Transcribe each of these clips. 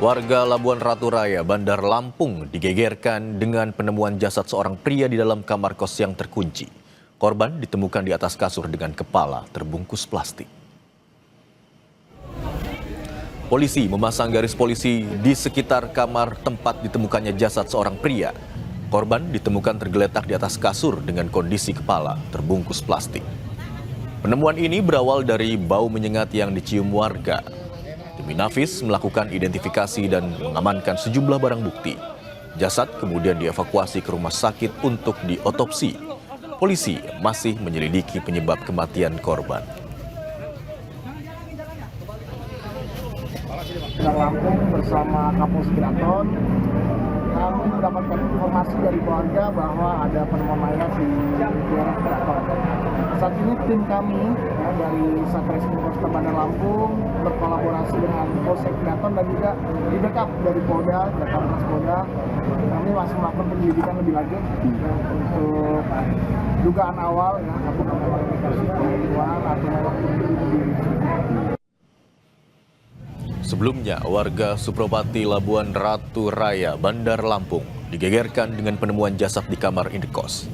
Warga Labuan Ratu Raya, Bandar Lampung digegerkan dengan penemuan jasad seorang pria di dalam kamar kos yang terkunci. Korban ditemukan di atas kasur dengan kepala terbungkus plastik. Polisi memasang garis polisi di sekitar kamar tempat ditemukannya jasad seorang pria. Korban ditemukan tergeletak di atas kasur dengan kondisi kepala terbungkus plastik. Penemuan ini berawal dari bau menyengat yang dicium warga. Tim Inafis melakukan identifikasi dan mengamankan sejumlah barang bukti. Jasad kemudian dievakuasi ke rumah sakit untuk diotopsi. Polisi masih menyelidiki penyebab kematian korban. Bandar Lampung bersama Kapolsek Keraton, kami mendapatkan informasi dari keluarga bahwa ada penemuan mayat di daerah Keraton. Saat ini tim kami dari Satreskrim Polresta Bandar Lampung berkolaborasi dengan Polsek Keraton dan juga di backup dari Polda, Jakarta Polda. Kami masih melakukan penyelidikan lebih lanjut untuk dugaan awal apakah klarifikasi pembunuhan atau Sebelumnya, warga Supropati Labuan Ratu Raya, Bandar Lampung digegerkan dengan penemuan jasad di kamar indekos.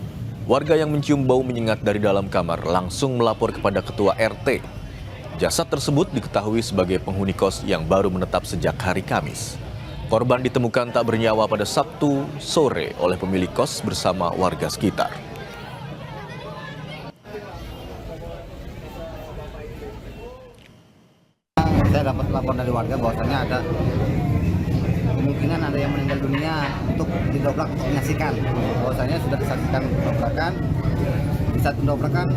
Warga yang mencium bau menyengat dari dalam kamar langsung melapor kepada ketua RT. Jasad tersebut diketahui sebagai penghuni kos yang baru menetap sejak hari Kamis. Korban ditemukan tak bernyawa pada Sabtu sore oleh pemilik kos bersama warga sekitar. Saya dapat laporan dari warga bahwasannya ada kemungkinan ada yang meninggal dunia untuk didobrak untuk menyaksikan. Bahwasannya sudah disaksikan dobrakan. Di saat mendobrakan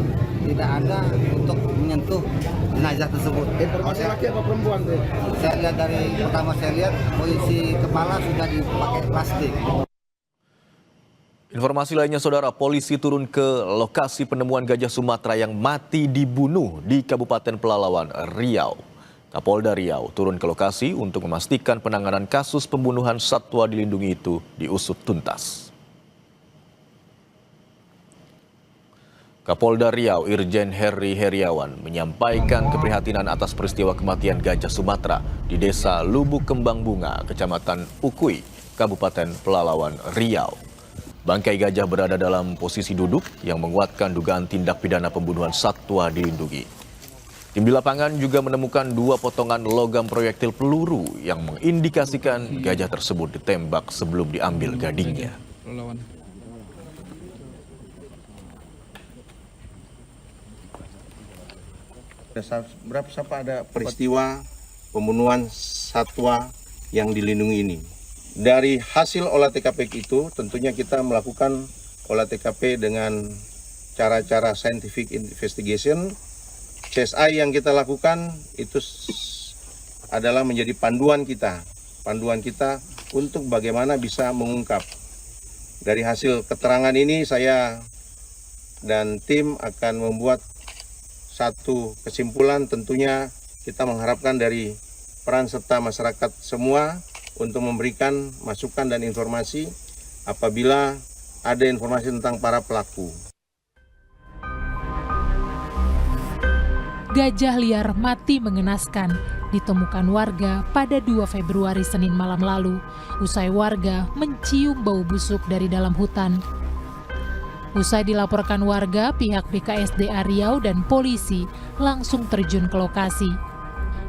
tidak ada untuk menyentuh jenazah tersebut. informasi laki apa perempuan tuh? Saya lihat dari pertama saya lihat posisi kepala sudah dipakai plastik. Informasi lainnya, saudara, polisi turun ke lokasi penemuan gajah Sumatera yang mati dibunuh di Kabupaten Pelalawan, Riau. Kapolda Riau turun ke lokasi untuk memastikan penanganan kasus pembunuhan satwa dilindungi itu diusut tuntas. Kapolda Riau Irjen Heri Heriawan menyampaikan keprihatinan atas peristiwa kematian gajah Sumatera di Desa Lubuk Kembang Bunga, Kecamatan Ukui, Kabupaten Pelalawan, Riau. Bangkai gajah berada dalam posisi duduk yang menguatkan dugaan tindak pidana pembunuhan satwa dilindungi. Tim di lapangan juga menemukan 2 potongan logam proyektil peluru yang mengindikasikan gajah tersebut ditembak sebelum diambil gadingnya. Berapa ada peristiwa pembunuhan satwa yang dilindungi ini. Dari hasil olah TKP itu tentunya kita melakukan olah TKP dengan cara-cara scientific investigation. CSI yang kita lakukan itu adalah menjadi panduan kita untuk bagaimana bisa mengungkap. Dari hasil keterangan ini saya dan tim akan membuat satu kesimpulan. Tentunya kita mengharapkan dari peran serta masyarakat semua untuk memberikan masukan dan informasi apabila ada informasi tentang para pelaku. Gajah liar mati mengenaskan ditemukan warga pada 2 Februari Senin malam lalu, usai warga mencium bau busuk dari dalam hutan. Usai dilaporkan warga, pihak BKSDA Riau dan polisi langsung terjun ke lokasi.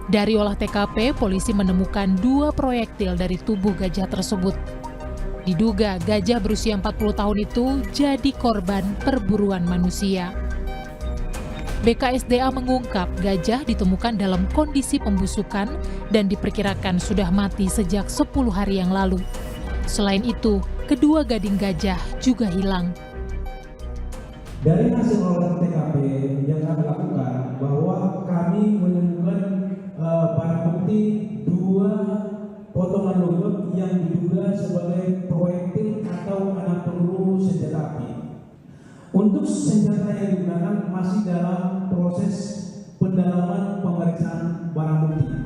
Dari olah TKP, polisi menemukan 2 proyektil dari tubuh gajah tersebut. Diduga gajah berusia 40 tahun itu jadi korban perburuan manusia. BKSDA mengungkap gajah ditemukan dalam kondisi pembusukan dan diperkirakan sudah mati sejak 10 hari yang lalu. Selain itu, kedua gading gajah juga hilang. Dari hasil olah TKP yang kami lakukan bahwa kami menemukan barang bukti 2 potongan logam yang diduga sebagai proyektil atau anak peluru senjata api. Untuk senjata yang digunakan masih dalam proses pendalaman pemeriksaan barang bukti.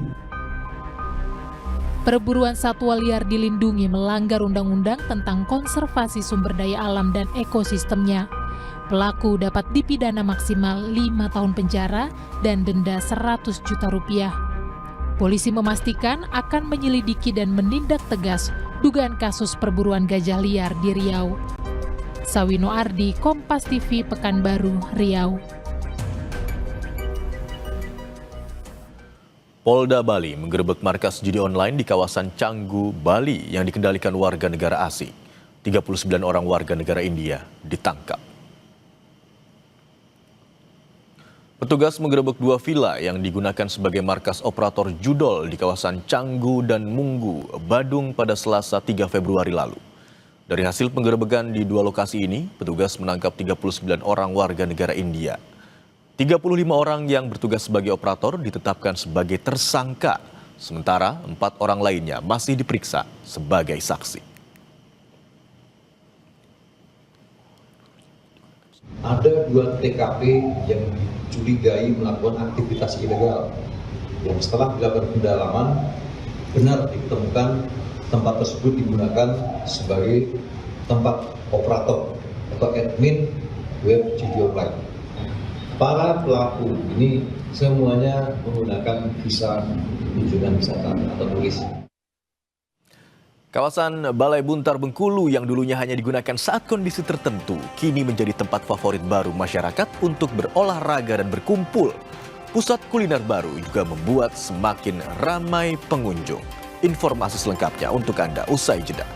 Perburuan satwa liar dilindungi melanggar undang-undang tentang konservasi sumber daya alam dan ekosistemnya. Pelaku dapat dipidana maksimal 5 tahun penjara dan denda 100 juta rupiah. Polisi memastikan akan menyelidiki dan menindak tegas dugaan kasus perburuan gajah liar di Riau. Sawino Ardi, Kompas TV, Pekanbaru, Riau. Polda Bali menggerebek markas judi online di kawasan Canggu, Bali yang dikendalikan warga negara asing. 39 orang warga negara India ditangkap. Petugas menggerebek 2 villa yang digunakan sebagai markas operator judol di kawasan Canggu dan Munggu, Badung pada Selasa 3 Februari lalu. Dari hasil penggerebekan di 2 lokasi ini, petugas menangkap 39 orang warga negara India. 35 orang yang bertugas sebagai operator ditetapkan sebagai tersangka, sementara 4 orang lainnya masih diperiksa sebagai saksi. Ada 2 TKP yang dicurigai melakukan aktivitas ilegal yang setelah dilakukan pendalaman benar ditemukan tempat tersebut digunakan sebagai tempat operator atau admin web judi online. Para pelaku ini semuanya menggunakan visa kunjungan wisata atau turis. Kawasan Balai Buntar Bengkulu yang dulunya hanya digunakan saat kondisi tertentu, kini menjadi tempat favorit baru masyarakat untuk berolahraga dan berkumpul. Pusat kuliner baru juga membuat semakin ramai pengunjung. Informasi selengkapnya untuk Anda usai jeda.